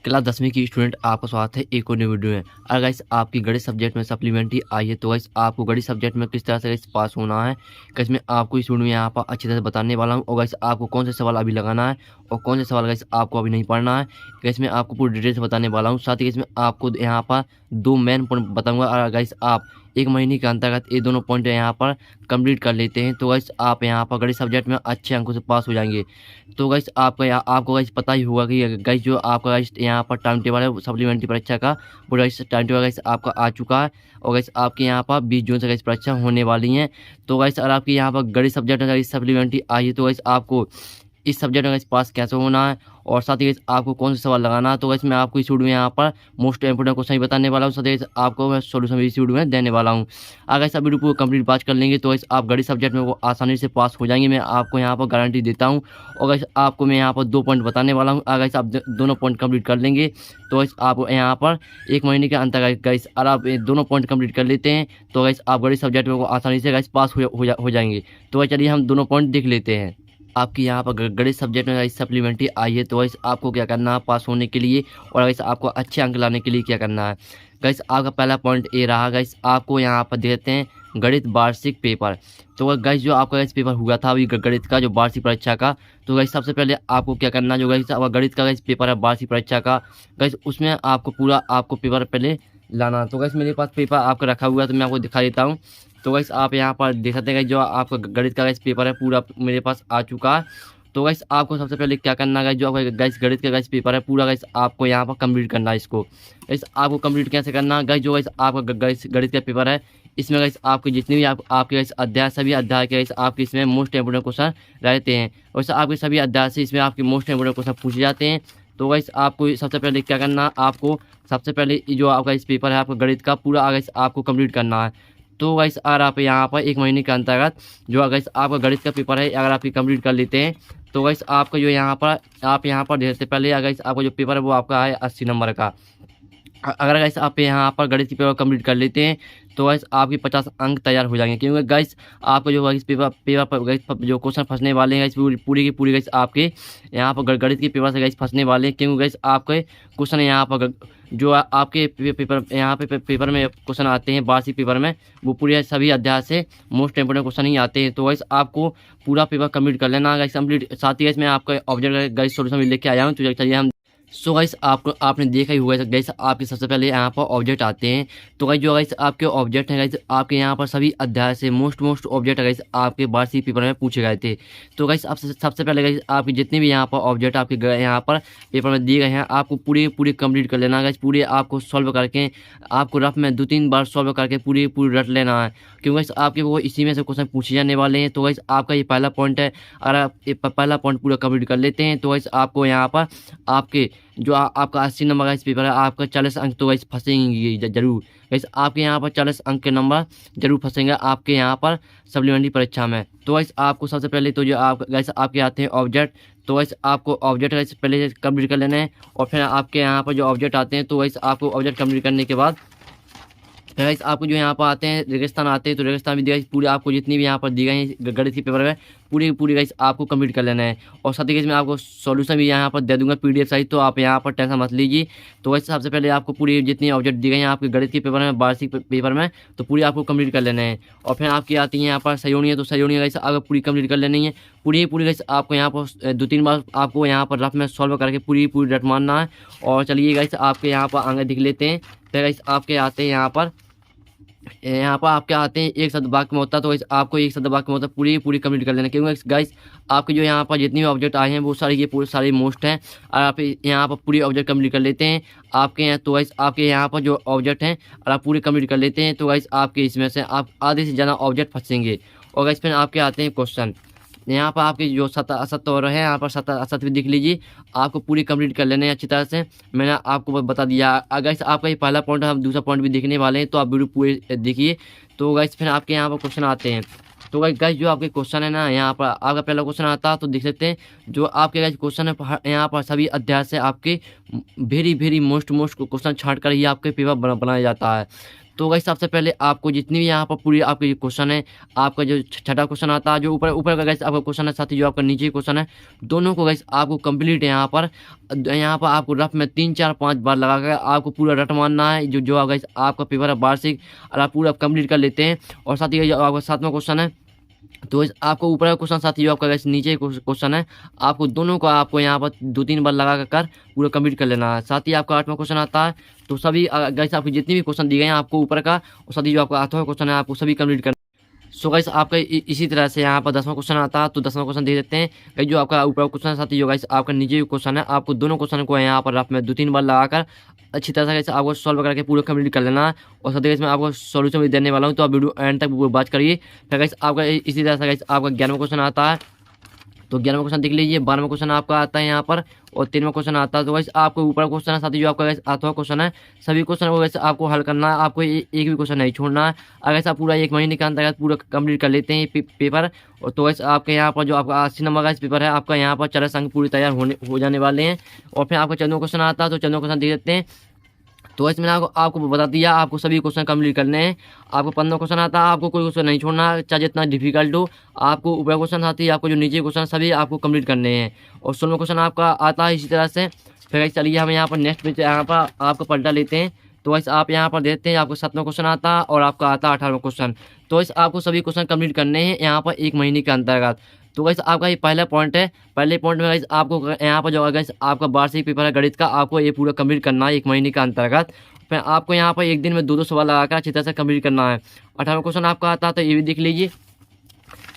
Class 10वीं की student आपका स्वागत है एक और नई वीडियो में। अगर गाइस आपकी गणित सब्जेक्ट में सप्लीमेंट्री आई है तो गाइस आपको गणित सब्जेक्ट में किस तरह से गाइस पास होना है, गाइस मैं आपको इस वीडियो में यहाँ पर अच्छी तरह से बताने वाला हूँ। और गाइस आपको कौन से सवाल अभी लगाना है और कौन से सवाल गाइस आपको अभी नहीं पढ़ना है, गाइस मैं आपको पूरी डिटेल से बताने वाला हूँ। साथ ही गाइस मैं आपको यहाँ पर दो मेन पॉइंट बताऊँगा। अगर गाइस आप एक महीने के अंतर्गत ये दोनों पॉइंट यहाँ पर कंप्लीट कर लेते हैं तो गाइस आप यहाँ पर गणित सब्जेक्ट में अच्छे अंकों से पास हो जाएंगे। तो गाइस आपको गाइस पता ही होगा कि गाइस जो आपका गाइस यहाँ पर टाइम टेबल है सप्लीमेंट्री परीक्षा का, वो गाइस टाइम टेबल गाइस आपका आ चुका है। और गाइस आपके यहाँ पर 20 जून से गाइस परीक्षा होने वाली है। तो गाइस अगर आपके यहाँ पर गणित सब्जेक्ट में गाइस सप्लीमेंट्री आई है तो गाइस आपको इस सब्जेक्ट में गाइस पास कैसे होना है और साथ ही गाइस आपको कौन सा सवाल लगाना है, तो गाइस मैं आपको इस वीडियो में यहाँ पर मोस्ट इंपोर्टेंट क्वेश्चन ही बताने वाला हूँ। साथ ही आपको मैं सोल्यूशन भी इस वीडियो में देने वाला हूँ। अगर गाइस आप वीडियो को कंप्लीट पास कर लेंगे तो गाइस आप गणित सब्जेक्ट में वो आसानी से पास हो जाएंगे, मैं आपको यहाँ पर गारंटी देता हूँ। और गाइस आपको मैं यहाँ पर 2 पॉइंट बताने वाला हूँ। अगर गाइस आप दोनों पॉइंट कंप्लीट कर लेंगे तो गाइस आप यहाँ पर 1 महीने के अंतर गाइस अगर आप दोनों पॉइंट कंप्लीट कर लेते हैं तो गाइस आप गणित सब्जेक्ट में वो आसानी से गाइस पास हो जाएंगे। तो गाइस चलिए हम दोनों पॉइंट देख लेते हैं। आपकी यहाँ पर गणित सब्जेक्ट में गाइस सप्लीमेंट्री आई है तो गाइस आपको क्या करना है पास होने के लिए और गाइस आपको अच्छे अंक लाने के लिए क्या करना है। गाइस आपका पहला पॉइंट ये रहा, गाइस आपको यहाँ पर देते हैं गणित वार्षिक पेपर। तो गाइस जो आपका गाइस पेपर हुआ था अभी गणित का जो वार्षिक परीक्षा का, तो गाइस सबसे पहले आपको क्या करना है, जो गाइस आपका गणित का गाइस पेपर है वार्षिक परीक्षा का, गाइस उसमें आपको पूरा आपको पेपर पहले लाना। तो गाइस मेरे पास पेपर आपका रखा हुआ है तो मैं आपको दिखा देता हूँ। तो गाइस आप यहाँ पर देख सकते हैं जो आपका गणित का गाइस पेपर है पूरा मेरे पास आ चुका है। तो गाइस आपको सबसे पहले क्या करना है, जो आपका गाइस गणित का गाइस पेपर है पूरा गाइस आपको यहाँ पर कंप्लीट करना है। इसको गाइस आपको कंप्लीट कैसे करना है, गाइस जो गाइस आपका गाइस गणित का पेपर है इसमें गाइस आपके जितने भी आपके गाइस अध्याय सभी अध्याय के गाइस आपके इसमें मोस्ट इंपोर्टेंट क्वेश्चन रहते हैं। वैसे आपके सभी अध्याय से इसमें आपके मोस्ट इंपोर्टेंट क्वेश्चन पूछे जाते हैं। तो गाइस आपको सबसे पहले क्या करना, आपको सबसे पहले जो आपका इस पेपर है आपका गणित का पूरा गाइस आपको कंप्लीट करना है। तो गाइस अगर आप यहाँ पर 1 महीने के अंतर्गत जो गाइस आपका गणित का पेपर है अगर आप कंप्लीट कर लेते हैं तो गाइस आपका जो यहाँ पर आप यहाँ पर देखते पहले गाइस आपका जो पेपर है वो आपका है 80 नंबर का। अगर गाइस आप यहाँ पर गणित की पेपर कंप्लीट कर लेते हैं तो गाइस आपके 50 अंक तैयार हो जाएंगे। क्योंकि गाइस आपको जो गाइस पेपर पर गाइस जो क्वेश्चन फंसने वाले हैं गाइस पूरी की पूरी गाइस आपके यहाँ पर गणित के पेपर से गाइस फंसने वाले हैं। क्योंकि गाइस आपके क्वेश्चन यहाँ पर जो आपके पेपर यहाँ पे पेपर में क्वेश्चन आते हैं वार्षिक पेपर में वो पूरे सभी अध्याय से मोस्ट इंपोर्टेंट क्वेश्चन ही आते हैं। तो गाइस आपको पूरा पेपर कंप्लीट कर लेना गाइस कंप्लीट। साथ ही गाइस मैं आपका ऑब्जेक्ट गाइस सॉल्यूशन भी लेके आया हूँ। तो चलिए हम गाइस आपने देखा ही होगा गाइस आपके सबसे पहले यहाँ पर ऑब्जेक्ट आते हैं। तो गाइस जो गाइस आपके ऑब्जेक्ट हैं गाइस आपके यहाँ पर सभी अध्याय से मोस्ट ऑब्जेक्ट गाइस आपके वार्षिक पेपर में पूछे गए थे। तो गाइस आप सबसे पहले गाइस आपके जितने भी यहाँ पर ऑब्जेक्ट आपके यहाँ पर पेपर में दिए गए हैं आपको पूरी कंप्लीट कर लेना गाइस। पूरे आपको सॉल्व करके आपको रफ में 2-3 बार सॉल्व करके पूरी रट लेना है। क्योंकि गाइस आपके वो इसी में से क्वेश्चन पूछे जाने वाले हैं। तो गाइस आपका ये पहला पॉइंट है। अगर आप पहला पॉइंट पूरा कंप्लीट कर लेते हैं तो गाइस आपको यहाँ पर आपके जो आपका 80 नंबर का इस पेपर है आपका 40 अंक तो गाइस फंसेंगे जरूर। गाइस आपके यहाँ पर 40 अंक के नंबर जरूर फंसेंगे आपके यहाँ पर सप्लीमेंट्री परीक्षा में। तो गाइस आपको सबसे पहले तो जो आप गाइस आपके आते हैं ऑब्जेक्ट, तो गाइस आपको ऑब्जेक्ट गाइस पहले कंप्लीट कर लेना है। और फिर आपके यहाँ पर जो ऑब्जेक्ट आते हैं तो गाइस आपको ऑब्जेक्ट कंप्लीट करने के बाद गाइस आपको जो यहाँ पर आते हैं रेगिस्तान आते हैं तो रेगिस्तान भी गाइस पूरे आपको जितनी भी यहाँ पर दी गई हैं गणित के पेपर में पूरी गाइस आपको कंप्लीट कर लेना है। और साथ ही गाइस मैं आपको सॉल्यूशन भी यहाँ पर दे दूंगा PDF सहित, तो आप यहाँ पर टेंशन मत लीजिए। तो गाइस सबसे पहले आपको पूरी जितनी ऑब्जेक्ट दी गई हैं आपके गणित के पेपर में वार्षिक पेपर में तो पूरी आपको कंप्लीट कर लेना है। और फिर आपकी आती है यहाँ पर सयोनी, तो सयोनी गाइस आपको पूरी कंप्लीट कर लेनी है। पूरी गाइस आपको यहाँ पर 2-3 बार आपको यहाँ पर रफ में सॉल्व करके पूरी रट मारना है। और चलिए गाइस आपके यहाँ पर आगे दिख लेते हैं। तो गाइस आपके आते हैं यहाँ पर आपके आते हैं एक शब्द वाक्य में होता है। तो आपको एक शब्द वाक्य में होता है पूरी कंप्लीट कर लेना। क्योंकि गाइस आपके जो यहाँ पर जितने भी ऑब्जेक्ट आए हैं वो सारे ये पूरे सारे मोस्ट हैं। और आप यहाँ पर पूरी ऑब्जेक्ट कंप्लीट कर लेते हैं आपके यहाँ। तो गाइस आपके यहाँ पर जो ऑब्जेक्ट हैं और आप पूरी कंप्लीट कर लेते हैं तो गाइस आपके इसमें से आप आधे से ज़्यादा ऑब्जेक्ट फंसेंगे। और गाइस फिर आपके आते हैं क्वेश्चन। यहाँ पर आपके जो सत्य असत्य हो रहे हैं यहाँ पर सत्य असत्य भी देख लीजिए, आपको पूरी कंप्लीट कर लेना है अच्छी तरह से। मैंने आपको बता दिया। अगर आपका ये पहला पॉइंट है हम दूसरा पॉइंट भी देखने वाले हैं तो आप वीडियो पूरे देखिए। तो गाइस फिर आपके यहाँ पर क्वेश्चन आते हैं। तो गाइस जो आपके क्वेश्चन है ना यहाँ पर आपका पहला क्वेश्चन आता है तो देख सकते हैं जो आपके गाइस क्वेश्चन है यहाँ पर सभी अध्याय से आपके वेरी मोस्ट क्वेश्चन छांट कर ही आपके पेपर बनाया जाता है। तो गाइस सबसे पहले आपको जितनी भी यहाँ पर पूरी आपके क्वेश्चन है, आपका जो छठा क्वेश्चन आता है, जो ऊपर ऊपर का गाइस आपका क्वेश्चन है, साथ ही जो आपका नीचे क्वेश्चन है, दोनों को गाइस आपको कंप्लीट यहाँ पर आपको रफ में 3 4 5 बार लगा कर आपको पूरा रट मारना है। जो गाइस आपका पेपर है वार्षिक, और आप पूरा कंप्लीट कर लेते हैं। और साथ ही जो आपका 7वां क्वेश्चन है, तो आपको ऊपर का क्वेश्चन, साथ ही जो आपका गाइस नीचे क्वेश्चन है, आपको दोनों को आपको यहाँ पर 2-3 बार लगा कर पूरा कंप्लीट कर लेना है। साथ ही आपका 8वां क्वेश्चन आता है, तो सभी गाइस आपके जितने भी क्वेश्चन दिए गए हैं आपको ऊपर का, और साथ ही जो आपका 8वां क्वेश्चन है आपको सभी कंप्लीट करना। सो गाइस आपका इसी तरह से यहाँ पर 10वां क्वेश्चन आता है, तो 10वां क्वेश्चन देख देते हैं। गाइस जो आपका ऊपर क्वेश्चन है, साथ ही जो गाइस आपका नीचे क्वेश्चन है, आपको दोनों क्वेश्चन को यहाँ पर रफ में 2-3 बार लगाकर अच्छी तरह से गाइस आपको सॉल्व करके पूरा कंप्लीट कर लेना है। और साथ ही गाइस मैं आपको सॉल्यूशन भी देने वाला हूँ, तो आप वीडियो एंड तक बात करिए। फिर गाइस आपका इसी तरह से गाइस आपका 11वां क्वेश्चन आता है, तो 11वां क्वेश्चन देख लीजिए। 12वां क्वेश्चन आपका आता है यहाँ पर, और 13वां क्वेश्चन आता है। तो वैसे आपको ऊपर क्वेश्चन है, साथ ही जो आपका 8वां क्वेश्चन है, सभी क्वेश्चन को वैसे आपको हल करना है। आपको एक भी क्वेश्चन नहीं छोड़ना है। अगर आप पूरा 1 महीने के अंतर्गत पूरा कंप्लीट कर लेते हैं पेपर, और तो वैसे आपके यहाँ पर जो आपका 80 नंबर का पेपर है, आपका यहाँ पर 40 अंक पूरी तैयार हो जाने वाले हैं। और फिर आपका 14वां क्वेश्चन आता है, तो 14वां क्वेश्चन देख देते हैं। तो इसमें आपको बता दिया, आपको सभी क्वेश्चन कंप्लीट करने हैं। आपको 15वां क्वेश्चन आता है, आपको कोई क्वेश्चन नहीं छोड़ना, चाहे जितना डिफिकल्ट हो। आपको ऊपर क्वेश्चन आती है, आपको जो नीचे क्वेश्चन सभी आपको कंप्लीट करने हैं। और 16वां क्वेश्चन आपका आता है इसी तरह से। फिर चलिए हम यहाँ पर नेक्स्ट पेज यहाँ पर आपका पलटा लेते हैं। तो वैसे आप यहाँ पर देखते हैं, आपको 7वां क्वेश्चन आता है, और आपका आता है 18वां क्वेश्चन। तो इस आपको सभी क्वेश्चन कंप्लीट करने हैं यहाँ पर 1 महीने के अंतर्गत। तो गाइस आपका ये पहला पॉइंट है। पहले पॉइंट में गाइस आपको यहाँ पर जो गाइस आपका वार्षिक पेपर है गणित का, आपको ये पूरा कंप्लीट करना है 1 महीने के अंतर्गत। फिर आपको यहाँ पर एक दिन में 2-2 सवाल लगाकर अच्छी तरह से कंप्लीट करना है। 18वां क्वेश्चन आपका आता है, तो ये भी देख लीजिए।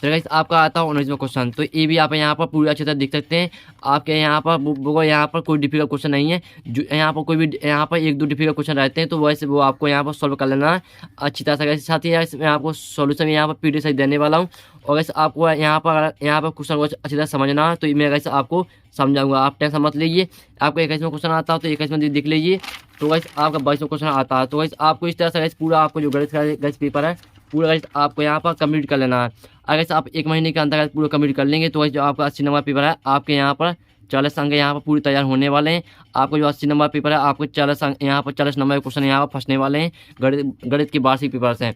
फिर गाइस आपका आता है 19वां क्वेश्चन, तो ये भी आप यहाँ पर पूरी अच्छी तरह देख सकते हैं। आपके यहाँ पर यहाँ पर कोई डिफिकल्ट क्वेश्चन नहीं है। जो यहाँ पर कोई भी यहाँ पर 1-2 डिफिकल्ट क्वेश्चन रहते हैं, तो वैसे वो आपको यहाँ पर सॉल्व कर लेना है अच्छी तरह से। साथ ही मैं आपको सॉल्यूशन यहाँ पर पीडीएफ से देने वाला हूँ। और वैसे आपको यहाँ पर क्वेश्चन को अच्छी तरह समझना है, तो मैं वैसे आपको समझाऊंगा, आप टेंशन मत लीजिए। आपको 21वां क्वेश्चन आता है, तो 21वां देख लीजिए। तो वैसे आपका 22वां क्वेश्चन आता है। तो वैसे आपको इस तरह से पूरा आपको जो गणित का पेपर है पूरा आपको यहाँ पर कंप्लीट कर लेना है। अगर आप 1 महीने के अंतर्गत पूरा कंप्लीट कर लेंगे, तो जो आपका 80 नंबर पेपर है, आपके यहाँ पर 40 अंक यहाँ पर पूरी तैयार होने वाले हैं। आपको जो 80 नंबर पेपर है, आपको 40 अंक यहाँ पर 40 नंबर के क्वेश्चन यहाँ पर फंसने वाले हैं गणित के वार्षिक पेपर से।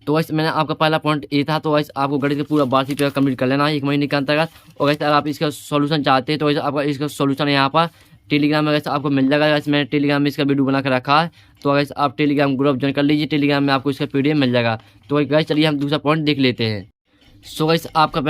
तो वैसे मैंने आपका पहला पॉइंट ये था। तो वैसे आपको गणित का पूरा वार्षिक पेपर कंप्लीट कर लेना है 1 महीने के अंतर्गत। और वैसे अगर आप इसका सॉल्यूशन चाहते हैं, तो वैसे आपका इसका सॉल्यूशन यहाँ पर टेलीग्राम में वैसे आपको मिल जाएगा। वैसे मैंने टेलीग्राम में इसका वीडियो बना कर रखा है, तो वैसे आप टेलीग्राम ग्रुप ज्वाइन कर लीजिए। टेलीग्राम में आपको इसका पीडीएफ मिल जाएगा। तो वैसे चलिए हम दूसरा पॉइंट देख लेते हैं। सो गाइस आपका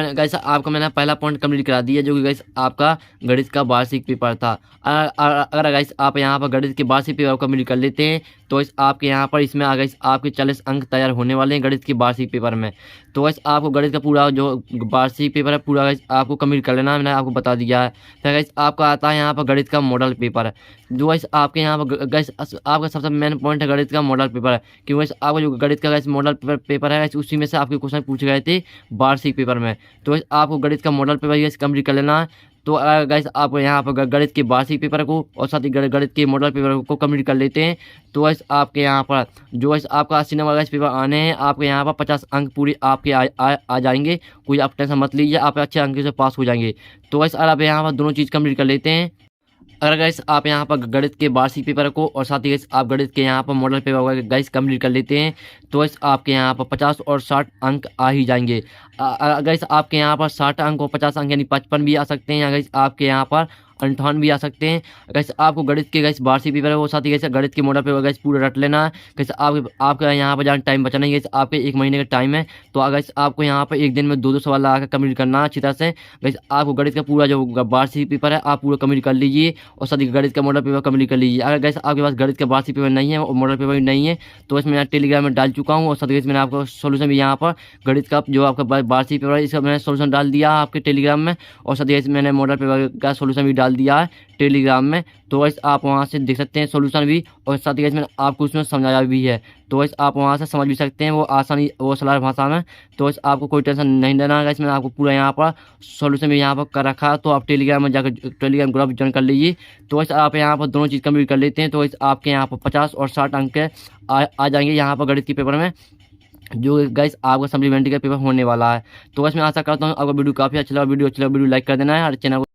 मैंने पहला पॉइंट कंप्लीट करा दिया, जो कि गाइस आपका गणित का वार्षिक पेपर था। अगर गाइस आप यहाँ पर गणित के वार्षिक पेपर कंप्लीट कर लेते हैं, तो इस आपके यहाँ पर इसमें गाइस आपके 40 अंक तैयार होने वाले हैं गणित के वार्षिक पेपर में। तो गाइस आपको गणित का पूरा जो वार्षिक पेपर है पूरा गाइस आपको कंप्लीट कर लेना है, मैंने आपको बता दिया है। फिर गाइस आपका आता है यहाँ पर गणित का मॉडल पेपर, जो गाइस आपके यहाँ पर गाइस आपका सबसे मेन पॉइंट है गणित का मॉडल पेपर, क्योंकि गाइस आपका जो गणित का गाइस मॉडल पेपर है गाइस उसी में से आपके क्वेश्चन पूछे गए थे वार्षिक पेपर में। तो गाइस आपको गणित का मॉडल पेपर गाइस कंप्लीट कर लेना है। तो गाइस आप यहाँ पर गणित के वार्षिक पेपर को और साथ ही गणित के मॉडल पेपर को कंप्लीट कर लेते हैं, तो गाइस आपके यहाँ पर जो गाइस आपका 80 नंबर गाइस पेपर आने हैं, आपके यहाँ पर 50 अंक पूरी आपके आ जाएंगे। कोई आप टेंशन मत लीजिए, आप अच्छे अंक से पास हो जाएंगे। तो गाइस अगर आप यहाँ पर दोनों चीज़ कंप्लीट कर लेते हैं, अगर गाइस आप यहाँ पर गणित के वार्षिक पेपर को और साथ ही गाइस आप गणित के यहाँ पर मॉडल पेपर गाइस कंप्लीट कर लेते हैं, तो गाइस आपके यहाँ पर 50 और 60 अंक आ ही जाएंगे। गाइस आपके यहाँ पर 60 अंक और 50 अंक यानी 55 भी आ सकते हैं, या गाइस आपके यहाँ पर 58 भी आ सकते हैं। गाइस आपको गणित के गाइस वार्षिक पेपर है वो साथ ही गाइस गणित के मॉडल पेपर गाइस पूरा रट लेना है। गाइस आपका यहाँ पर जहाँ टाइम बचा नहीं, गाइस आपके 1 महीने का टाइम है, तो गाइस आपको यहाँ पर एक दिन में 2-2 सवाल लगा कर कंप्लीट करना है अच्छी तरह से। गाइस आपको गणित का पूरा जो वार्षिक पेपर है आप पूरा कंप्लीट कर लीजिए, और साथ ही गणित का मॉडल पेपर कंप्लीट कर लीजिए। अगर गाइस आपके पास गणित का वार्षिक पेपर नहीं है और मॉडल पेपर भी नहीं है, तो इसमें मैं टेलीग्राम में डाल चुका हूँ, और साथ ही मैंने आपको सोल्यूशन भी यहाँ पर गणित का जो आपका वार्षिक पेपर है इसका मैंने सोल्यूशन डाल दिया है आपके टेलीग्राम में, और साथ ही मैंने मॉडल पेपर का सोल्यूशन भी डाल दिया है टेलीग्राम में। तो वैसे आप वहाँ से देख सकते हैं सॉल्यूशन भी, और साथ ही मैंने आपको उसमें समझाया भी है, तो वैसे आप वहाँ से समझ भी सकते हैं वो आसानी वो सरल भाषा में। तो वैसे आपको कोई टेंशन नहीं लेना है, मैंने आपको पूरा यहाँ पर सॉल्यूशन भी यहाँ पर कर रखा है। तो आप टेलीग्राम में जाकर टेलीग्राम ग्रुप ज्वाइन कर लीजिए। तो वैसे आप यहाँ पर दोनों चीज़ कंप्लीट कर लेते हैं, तो वैसे आपके यहाँ पर 50 और 60 अंक आ जाएंगे यहाँ पर गणित के पेपर में, जो गाइस आपका सप्लीमेंट्री का पेपर होने वाला है। तो वैसे मैं आशा करता हूँ आपका वीडियो काफ़ी अच्छा लगा। वीडियो लाइक कर देना है और चैनल